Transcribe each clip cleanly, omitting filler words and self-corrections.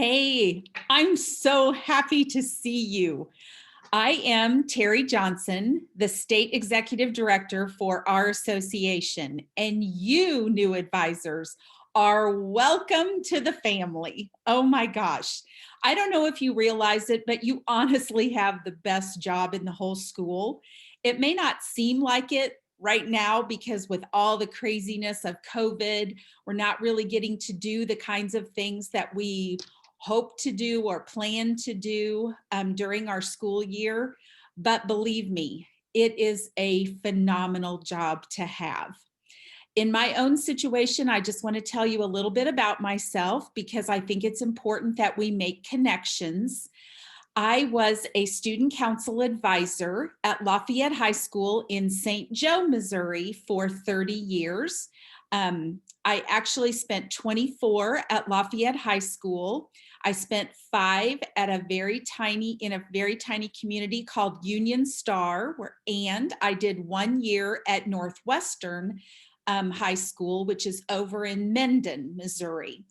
Hey, I'm so happy to see you. I am Terry Johnson, the State Executive Director for our association, and you, new advisors, are welcome to the family. Oh my gosh. I don't know if you realize it, but you honestly have the best job in the whole school. It may not seem like it right now because with all the craziness of COVID, we're not really getting to do the kinds of things that we hope to do or plan to do during our school year. But believe me, it is a phenomenal job to have. In my own situation, I just want to tell you a little bit about myself because I think it's important that we make connections. I was a student council advisor at Lafayette High School in St. Joe, Missouri for 30 years. I actually spent 24 at Lafayette High School. I spent 5 at in a very tiny community called Union Star, and I did 1 year at Northwestern High School, which is over in Mendon, Missouri.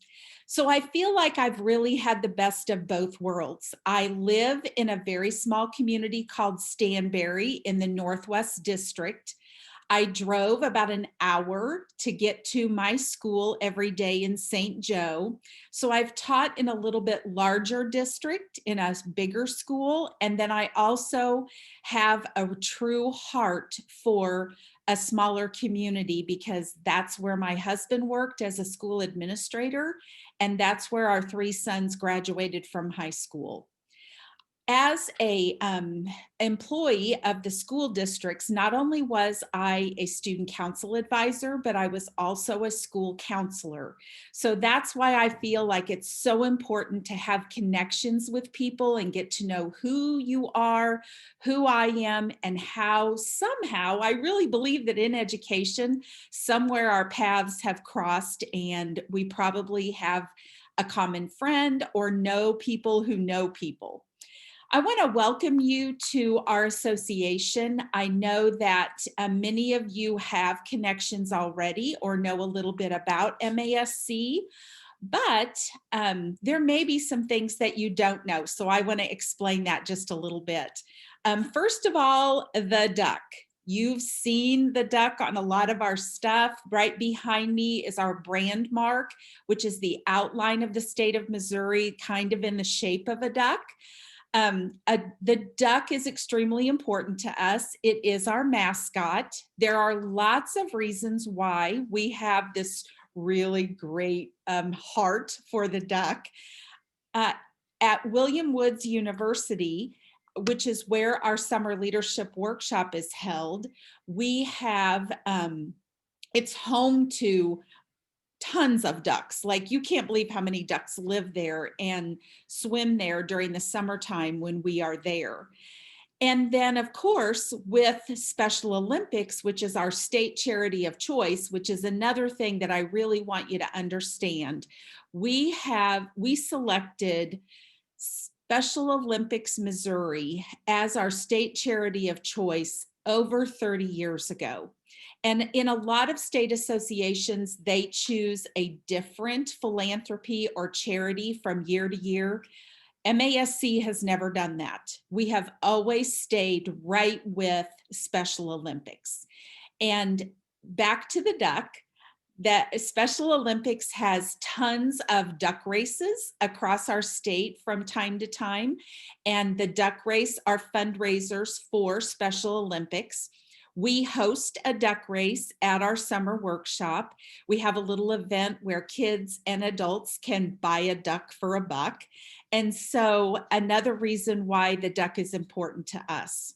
So I feel like I've really had the best of both worlds. I live in a very small community called Stanberry in the Northwest District. I drove about an hour to get to my school every day in St. Joe. So I've taught in a little bit larger district in a bigger school. And then I also have a true heart for a smaller community because that's where my husband worked as a school administrator. And that's where our 3 sons graduated from high school. As a employee of the school districts, not only was I a student council advisor, but I was also a school counselor. So that's why I feel like it's so important to have connections with people and get to know who you are, who I am, and how somehow I really believe that in education, somewhere our paths have crossed and we probably have a common friend or know people who know people. I want to welcome you to our association. I know that many of you have connections already or know a little bit about MASC, but there may be some things that you don't know. So I want to explain that just a little bit. First of all, the duck. You've seen the duck on a lot of our stuff. Right behind me is our brand mark, which is the outline of the state of Missouri, kind of in the shape of a duck. The duck is extremely important to us. It is our mascot. There are lots of reasons why we have this really great heart for the duck. Uh, at William Woods University, which is where our summer leadership workshop is held, we have, it's home to tons of ducks. Like you can't believe how many ducks live there and swim there during the summertime when we are there. And then, of course, with Special Olympics, which is our state charity of choice, which is another thing that I really want you to understand, we selected Special Olympics Missouri as our state charity of choice over 30 years ago. And in a lot of state associations, they choose a different philanthropy or charity from year to year. MASC has never done that. We have always stayed right with Special Olympics. And back to the duck, that Special Olympics has tons of duck races across our state from time to time. And the duck race are fundraisers for Special Olympics. We host a duck race at our summer workshop. We have a little event where kids and adults can buy a duck for $1. And so another reason why the duck is important to us.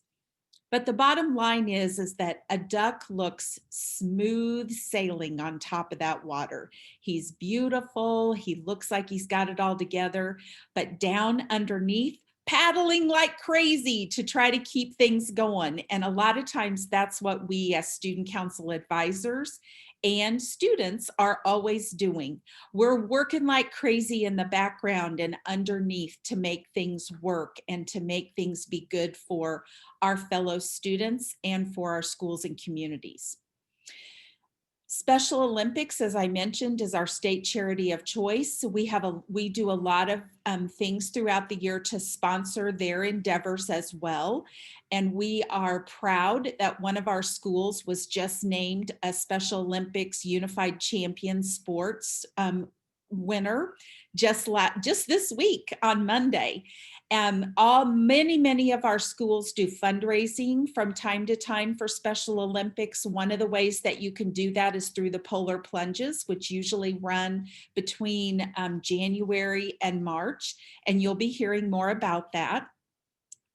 But the bottom line is that a duck looks smooth sailing on top of that water. He's beautiful. He looks like he's got it all together, but down underneath, paddling like crazy to try to keep things going. And a lot of times that's what we as student council advisors and students are always doing. We're working like crazy in the background and underneath to make things work and to make things be good for our fellow students and for our schools and communities. Special Olympics, as I mentioned, is our state charity of choice. So we do a lot of things throughout the year to sponsor their endeavors as well. And we are proud that one of our schools was just named a Special Olympics Unified Champion Sports winner just this week on Monday. Many of our schools do fundraising from time to time for Special Olympics. One of the ways that you can do that is through the Polar Plunges, which usually run between January and March, and you'll be hearing more about that.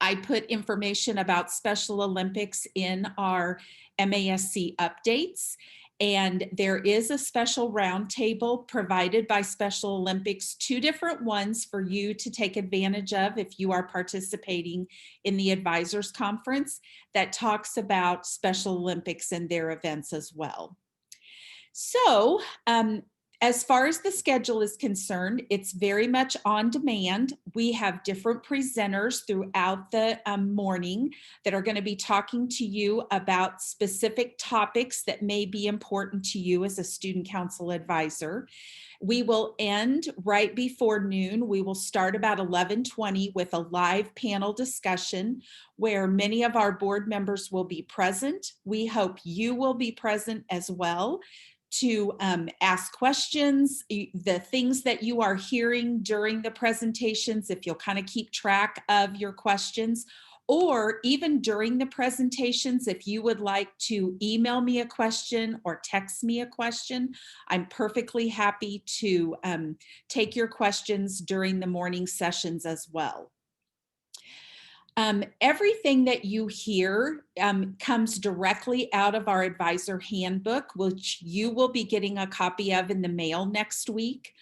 I put information about Special Olympics in our MASC updates. And there is a special roundtable provided by Special Olympics, 2 different ones for you to take advantage of if you are participating in the Advisors Conference that talks about Special Olympics and their events as well. So, as far as the schedule is concerned, it's very much on demand. We have different presenters throughout the morning that are going to be talking to you about specific topics that may be important to you as a student council advisor. We will end right before noon. We will start about 11:20 with a live panel discussion where many of our board members will be present. We hope you will be present as well to ask questions, the things that you are hearing during the presentations, if you'll kind of keep track of your questions, or even during the presentations, if you would like to email me a question or text me a question, I'm perfectly happy to take your questions during the morning sessions as well. Everything that you hear comes directly out of our advisor handbook, which you will be getting a copy of in the mail next week.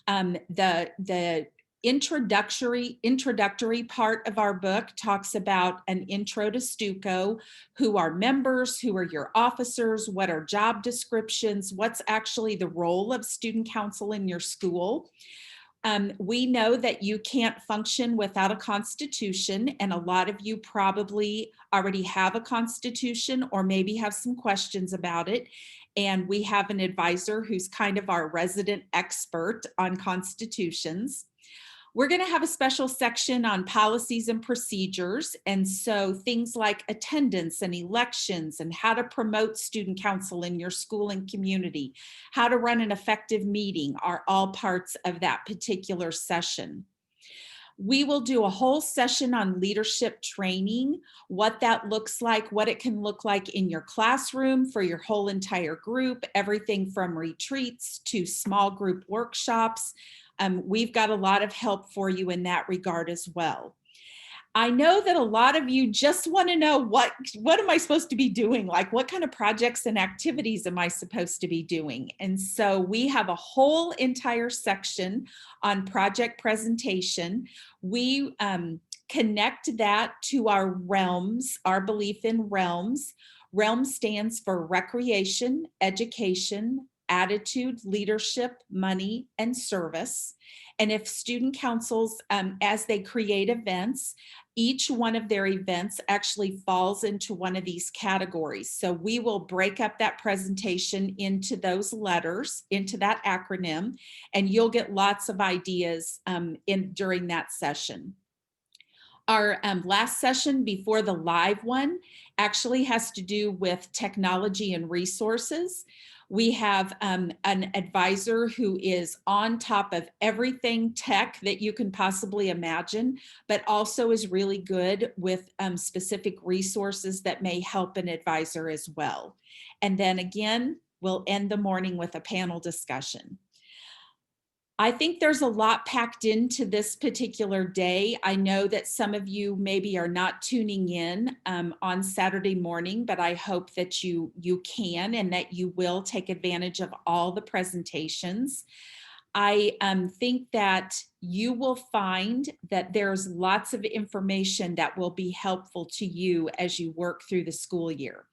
The introductory part of our book talks about an intro to STUCO, who are members, who are your officers, what are job descriptions, what's actually the role of student council in your school. We know that you can't function without a constitution, and a lot of you probably already have a constitution or maybe have some questions about it. And we have an advisor who's kind of our resident expert on constitutions. We're going to have a special section on policies and procedures. And so things like attendance and elections and how to promote student council in your school and community, how to run an effective meeting are all parts of that particular session. We will do a whole session on leadership training, what that looks like, what it can look like in your classroom for your whole entire group, everything from retreats to small group workshops. We've got a lot of help for you in that regard as well. I know that a lot of you just want to know what am I supposed to be doing? Like, what kind of projects and activities am I supposed to be doing? And so we have a whole entire section on project presentation. We connect that to our realms, our belief in realms. Realm stands for recreation, education, attitude, leadership, money, and service. And if student councils, as they create events, each one of their events actually falls into one of these categories. So we will break up that presentation into those letters, into that acronym, and you'll get lots of ideas during that session. Our last session before the live one actually has to do with technology and resources. We have an advisor who is on top of everything tech that you can possibly imagine, but also is really good with specific resources that may help an advisor as well. And then again, we'll end the morning with a panel discussion. I think there's a lot packed into this particular day. I know that some of you maybe are not tuning in on Saturday morning, but I hope that you can and that you will take advantage of all the presentations. I think that you will find that there's lots of information that will be helpful to you as you work through the school year.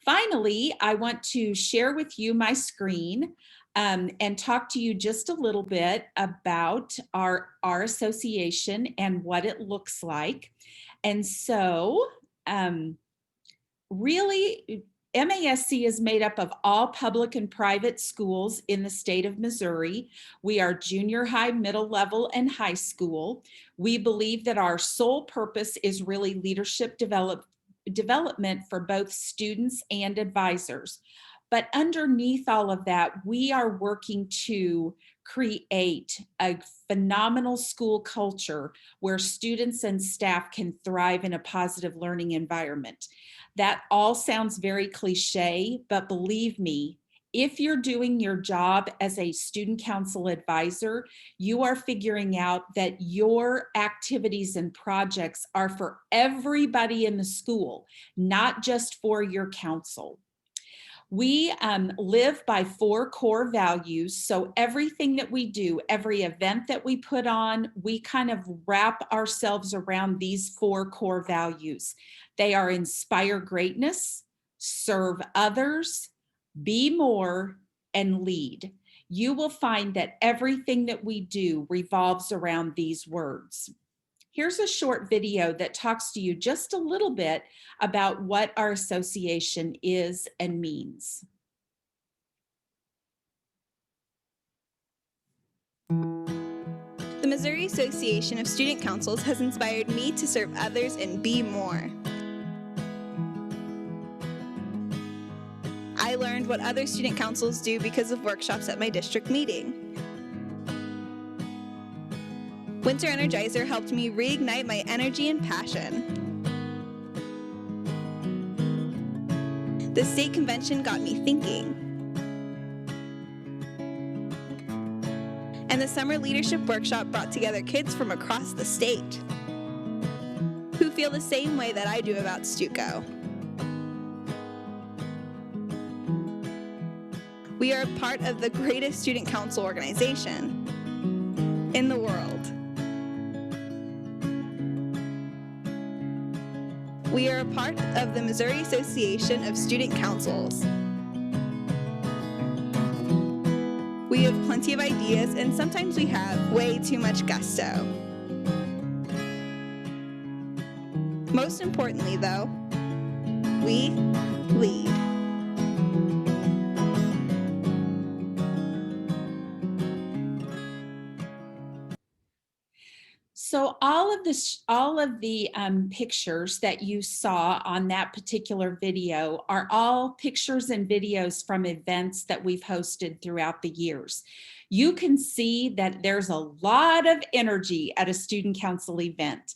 Finally, I want to share with you my screen and talk to you just a little bit about our association and what it looks like. And so really, MASC is made up of all public and private schools in the state of Missouri. We are junior high, middle level, and high school. We believe that our sole purpose is really leadership development for both students and advisors. But underneath all of that, we are working to create a phenomenal school culture where students and staff can thrive in a positive learning environment. That all sounds very cliche, but believe me, if you're doing your job as a student council advisor, you are figuring out that your activities and projects are for everybody in the school, not just for your council. We live by 4 core values. So everything that we do, every event that we put on, we kind of wrap ourselves around these 4 core values. They are inspire greatness, serve others, be more, and lead. You will find that everything that we do revolves around these words. Here's a short video that talks to you just a little bit about what our association is and means. The Missouri Association of Student Councils has inspired me to serve others and be more. I learned what other student councils do because of workshops at my district meeting. Winter Energizer helped me reignite my energy and passion. The state convention got me thinking. And the summer leadership workshop brought together kids from across the state who feel the same way that I do about Stuco. We are part of the greatest student council organization in the world. We are a part of the Missouri Association of Student Councils. We have plenty of ideas, and sometimes we have way too much gusto. Most importantly, though, we lead. So all of the pictures that you saw on that particular video are all pictures and videos from events that we've hosted throughout the years. You can see that there's a lot of energy at a student council event.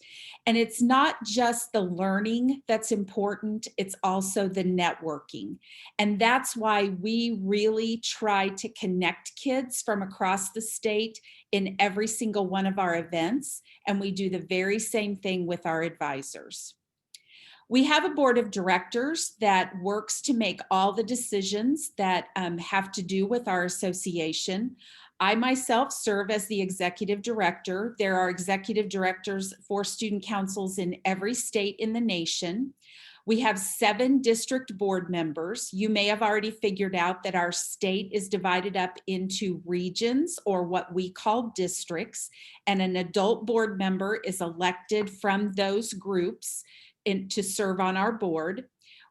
And it's not just the learning that's important, it's also the networking. And that's why we really try to connect kids from across the state in every single one of our events. And we do the very same thing with our advisors. We have a board of directors that works to make all the decisions that have to do with our association. I myself serve as the executive director. There are executive directors for student councils in every state in the nation. We have 7 district board members. You may have already figured out that our state is divided up into regions, or what we call districts, and an adult board member is elected from those groups to serve on our board.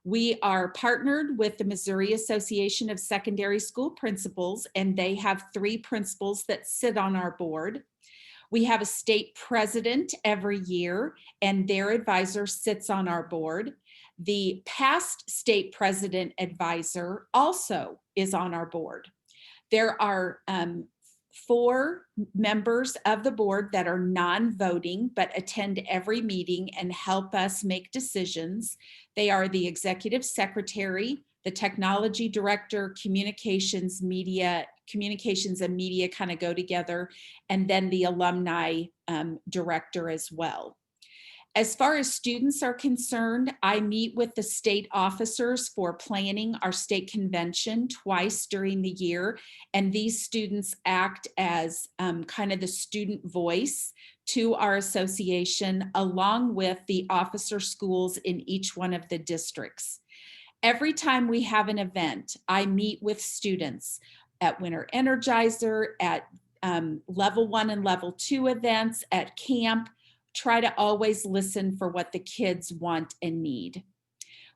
We are partnered with the Missouri Association of Secondary School Principals, and they have 3 principals that sit on our board. We have a state president every year, and their advisor sits on our board. The past state president advisor also is on our board. There are 4 members of the board that are non-voting but attend every meeting and help us make decisions. They are the executive secretary, the technology director, communications and media kind of go together, and then the alumni director as well. As far as students are concerned, I meet with the state officers for planning our state convention twice during the year, and these students act as kind of the student voice to our association, along with the officer schools in each one of the districts. Every time we have an event, I meet with students at Winter Energizer, at level 1 and level 2 events, at camp. Try to always listen for what the kids want and need.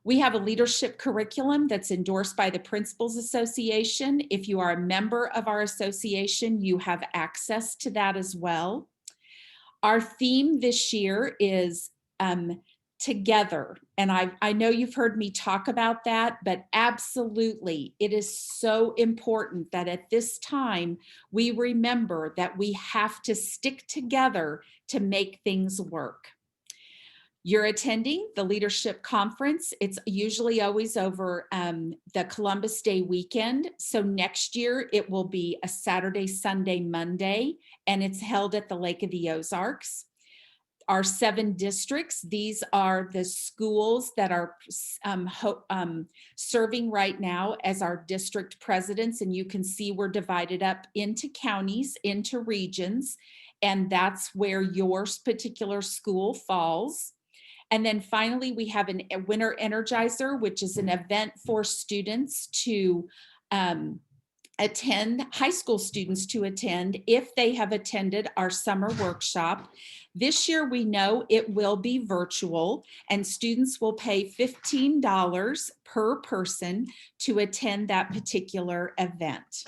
We have a leadership curriculum that's endorsed by the Principals Association. If you are a member of our association, you have access to that as well. Our theme this year is together. And I know you've heard me talk about that, but absolutely, it is so important that at this time, we remember that we have to stick together to make things work. You're attending the leadership conference. It's usually always over the Columbus Day weekend. So next year it will be a Saturday, Sunday, Monday, and it's held at the Lake of the Ozarks. Our 7 districts, these are the schools that are serving right now as our district presidents. And you can see we're divided up into counties, into regions, and that's where your particular school falls. And then finally, we have a Winter Energizer, which is an event for students to attend, high school students to attend if they have attended our summer workshop. This year, we know it will be virtual, and students will pay $15 per person to attend that particular event.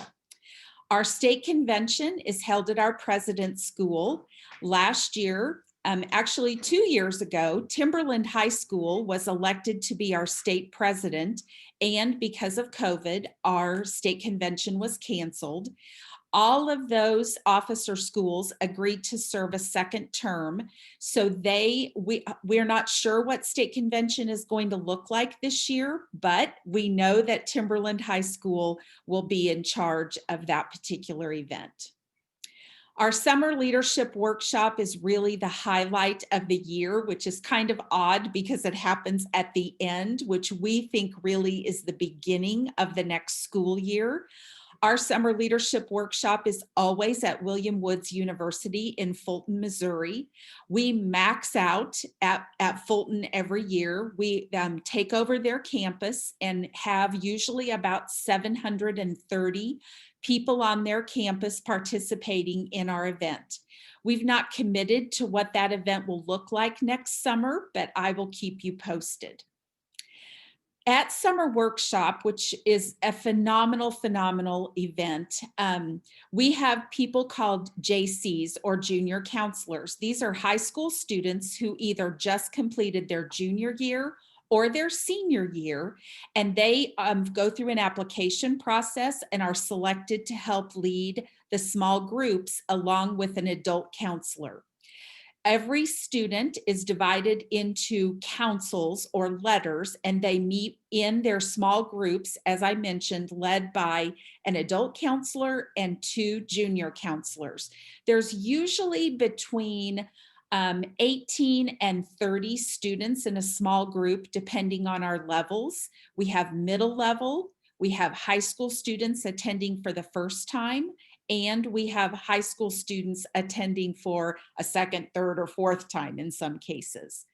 Our state convention is held at our President's School. Last year, actually 2 years ago, Timberland High School was elected to be our state president, and because of COVID, our state convention was canceled. All of those officer schools agreed to serve a second term. So we're not sure what state convention is going to look like this year, but we know that Timberland High School will be in charge of that particular event. Our summer leadership workshop is really the highlight of the year, which is kind of odd because it happens at the end, which we think really is the beginning of the next school year. Our summer leadership workshop is always at William Woods University in Fulton, Missouri. We max out at Fulton every year. We take over their campus and have usually about 730 people on their campus participating in our event. We've not committed to what that event will look like next summer, but I will keep you posted. At Summer Workshop, which is a phenomenal event, we have people called JCs or junior counselors. These are high school students who either just completed their junior year or their senior year, and they go through an application process and are selected to help lead the small groups along with an adult counselor. Every student is divided into councils or letters, and they meet in their small groups, as I mentioned, led by an adult counselor and 2 junior counselors. There's usually between 18 and 30 students in a small group, depending on our levels. We have middle level, we have high school students attending for the first time, and we have high school students attending for a second, third, or fourth time in some cases.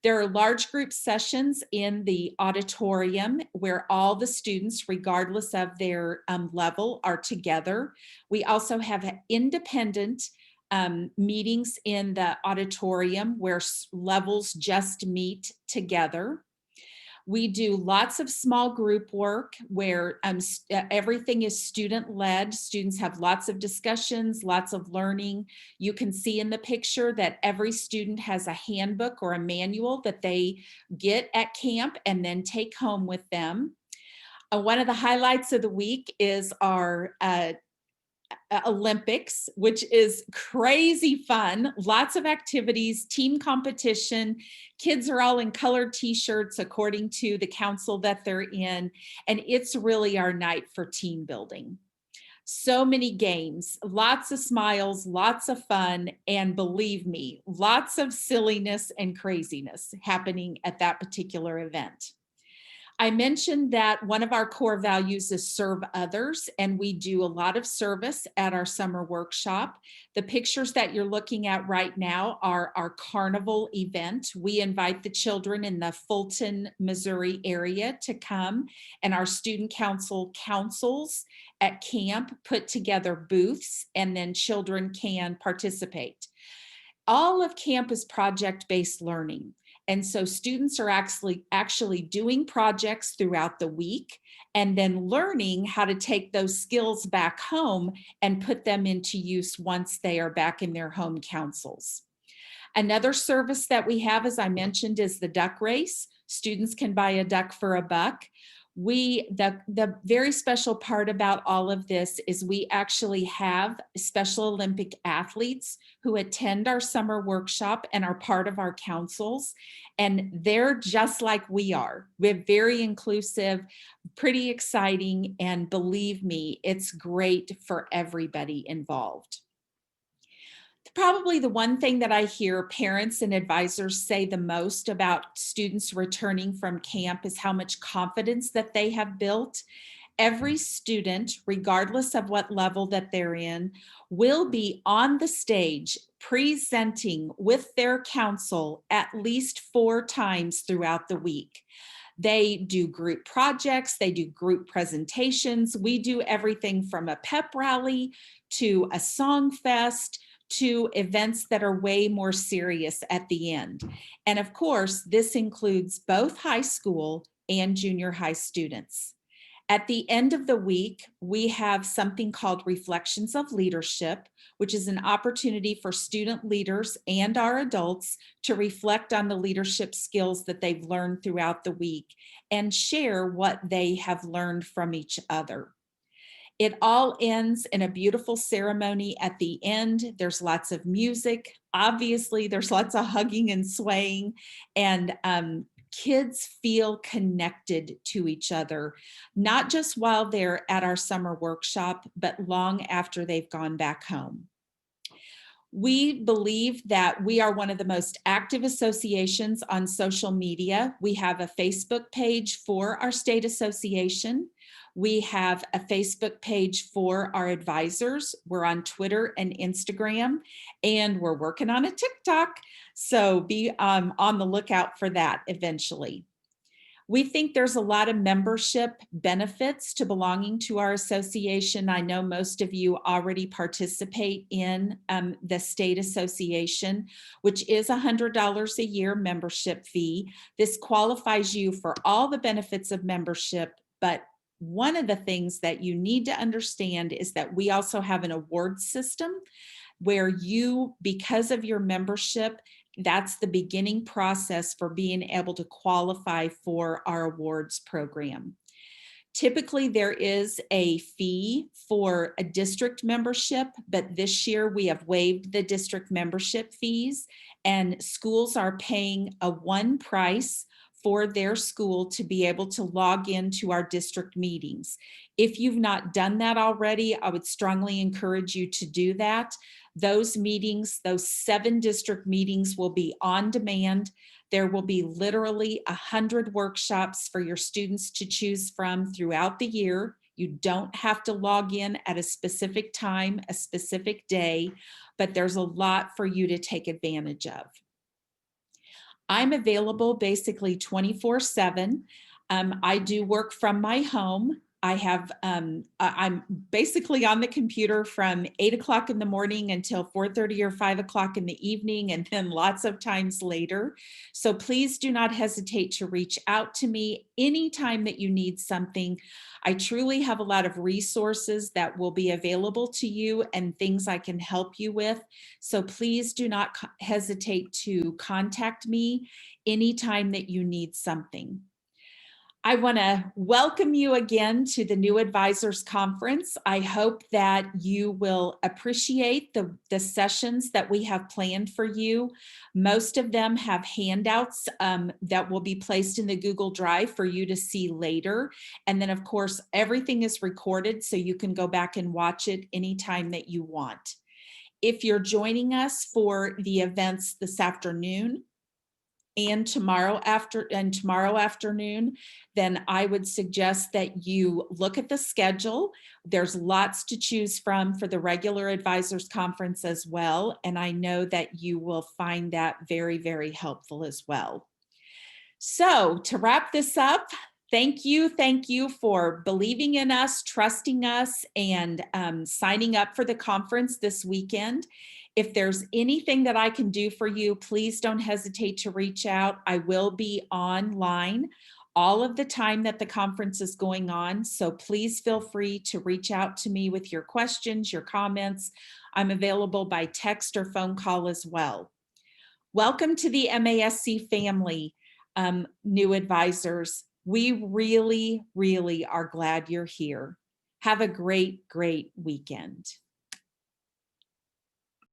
There are large group sessions in the auditorium where all the students, regardless of their level, are together. We also have independent meetings in the auditorium where levels just meet together. We do lots of small group work where everything is student-led. Students have lots of discussions, lots of learning. You can see in the picture that every student has a handbook or a manual that they get at camp and then take home with them. One of the highlights of the week is our Olympics, which is crazy fun. Lots of activities, team competition. Kids are all in colored t-shirts according to the council that they're in. And it's really our night for team building. So many games, lots of smiles, lots of fun, and believe me, lots of silliness and craziness happening at that particular event. I mentioned that one of our core values is serve others, and we do a lot of service at our summer workshop. The pictures that you're looking at right now are our carnival event. We invite the children in the Fulton, Missouri area to come, and our student council councils at camp put together booths, and then children can participate. All of camp is project-based learning. And so students are actually doing projects throughout the week and then learning how to take those skills back home and put them into use once they are back in their home councils. Another service that we have, as I mentioned, is the duck race. Students can buy a duck for $1. The very special part about all of this is we actually have Special Olympic athletes who attend our summer workshop and are part of our councils. And they're just like we are. We're very inclusive, pretty exciting, and believe me, it's great for everybody involved. Probably the one thing that I hear parents and advisors say the most about students returning from camp is how much confidence that they have built. Every student, regardless of what level that they're in, will be on the stage presenting with their council at least 4 times throughout the week. They do group projects, they do group presentations. We do everything from a pep rally to a song fest to events that are way more serious at the end. And of course, this includes both high school and junior high students. At the end of the week, we have something called Reflections of Leadership, which is an opportunity for student leaders and our adults to reflect on the leadership skills that they've learned throughout the week and share what they have learned from each other. It all ends in a beautiful ceremony at the end. There's lots of music. Obviously, there's lots of hugging and swaying, and kids feel connected to each other, not just while they're at our summer workshop, but long after they've gone back home. We believe that we are one of the most active associations on social media. We have a Facebook page for our state association. We have a Facebook page for our advisors. We're on Twitter and Instagram, and we're working on a TikTok. So be on the lookout for that eventually. We think there's a lot of membership benefits to belonging to our association. I know most of you already participate in the state association, which is $100 a year membership fee. This qualifies you for all the benefits of membership, but one of the things that you need to understand is that we also have an award system where you, because of your membership, that's the beginning process for being able to qualify for our awards program. Typically, there is a fee for a district membership, but this year we have waived the district membership fees, and schools are paying a one price for their school to be able to log into our district meetings. If you've not done that already, I would strongly encourage you to do that. Those meetings, those 7 district meetings, will be on demand. There will be literally 100 workshops for your students to choose from throughout the year. You don't have to log in at a specific time, a specific day, but there's a lot for you to take advantage of. I'm available basically 24/7. I do work from my home. I'm basically on the computer from 8 o'clock in the morning until 4:30 or 5 o'clock in the evening, and then lots of times later. So please do not hesitate to reach out to me anytime that you need something. I truly have a lot of resources that will be available to you and things I can help you with. So please do not hesitate to contact me anytime that you need something. I want to welcome you again to the New Advisors Conference. I hope that you will appreciate the sessions that we have planned for you. Most of them have handouts that will be placed in the Google Drive for you to see later. And then, of course, everything is recorded so you can go back and watch it anytime that you want. If you're joining us for the events this afternoon, and tomorrow afternoon, then I would suggest that you look at the schedule. There's lots to choose from for the regular advisors conference as well. And I know that you will find that very, very helpful as well. So to wrap this up, Thank you for believing in us, trusting us, and signing up for the conference this weekend. If there's anything that I can do for you, please don't hesitate to reach out. I will be online all of the time that the conference is going on, so please feel free to reach out to me with your questions, your comments. I'm available by text or phone call as well. Welcome to the MASC family, new advisors. We really, really are glad you're here. Have a great, great weekend.